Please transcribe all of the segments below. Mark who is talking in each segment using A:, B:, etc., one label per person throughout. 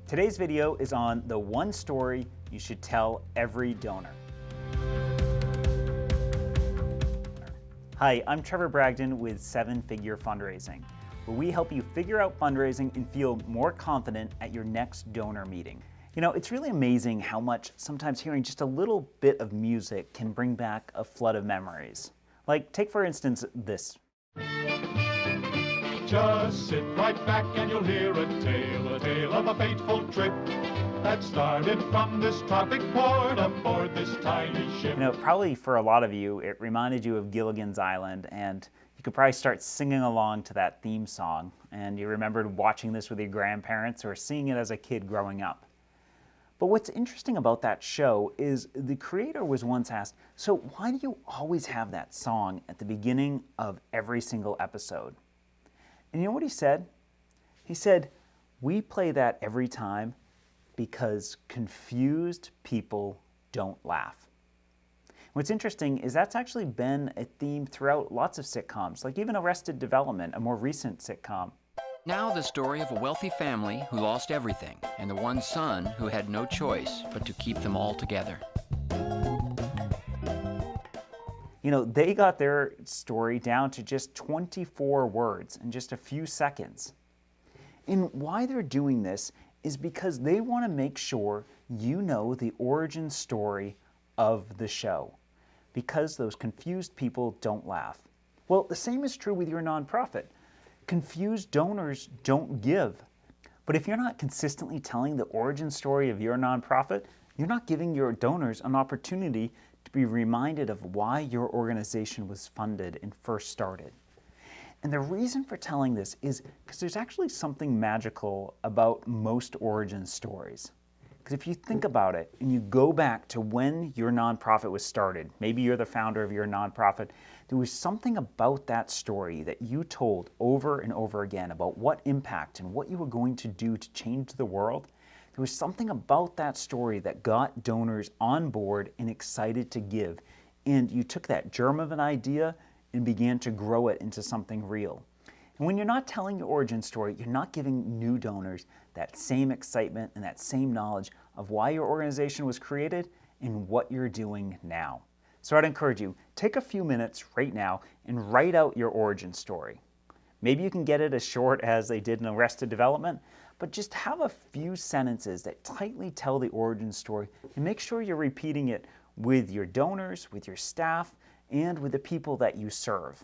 A: Today's video is on the one story you should tell every donor. Hi, I'm Trevor Bragdon with 7 Figure Fundraising, where we help you figure out fundraising and feel more confident at your next donor meeting. You know, it's really amazing how much sometimes hearing just a little bit of music can bring back a flood of memories. Like, take for instance this.
B: Just sit right back and you'll hear a tale of a fateful trip that started from this tropic port aboard this tiny ship.
A: You know, probably for a lot of you, it reminded you of Gilligan's Island, and you could probably start singing along to that theme song, and you remembered watching this with your grandparents or seeing it as a kid growing up. But what's interesting about that show is the creator was once asked, so why do you always have that song at the beginning of every single episode? And you know what he said? He said, we play that every time because confused people don't laugh. What's interesting is that's actually been a theme throughout lots of sitcoms, like even Arrested Development, a more recent sitcom.
C: Now the story of a wealthy family who lost everything, and the one son who had no choice but to keep them all together.
A: You know, they got their story down to just 24 words in just a few seconds. And why they're doing this is because they want to make sure you know the origin story of the show, because those confused people don't laugh. Well, the same is true with your nonprofit. Confused donors don't give. But if you're not consistently telling the origin story of your nonprofit, you're not giving your donors an opportunity to be reminded of why your organization was funded and first started. And the reason for telling this is because there's actually something magical about most origin stories. Because if you think about it and you go back to when your nonprofit was started, maybe you're the founder of your nonprofit, there was something about that story that you told over and over again about what impact and what you were going to do to change the world. There was something about that story that got donors on board and excited to give. And you took that germ of an idea and began to grow it into something real. And when you're not telling your origin story, you're not giving new donors that same excitement and that same knowledge of why your organization was created and what you're doing now. So I'd encourage you, take a few minutes right now and write out your origin story. Maybe you can get it as short as they did in Arrested Development, but just have a few sentences that tightly tell the origin story and make sure you're repeating it with your donors, with your staff, and with the people that you serve.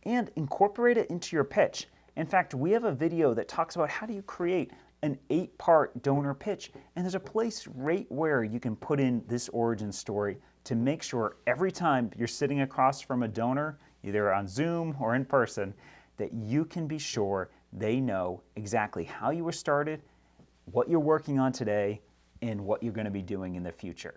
A: And incorporate it into your pitch. In fact, we have a video that talks about how do you create an 8-part donor pitch, and there's a place right where you can put in this origin story to make sure every time you're sitting across from a donor, either on Zoom or in person, that you can be sure they know exactly how you were started, what you're working on today, and what you're going to be doing in the future.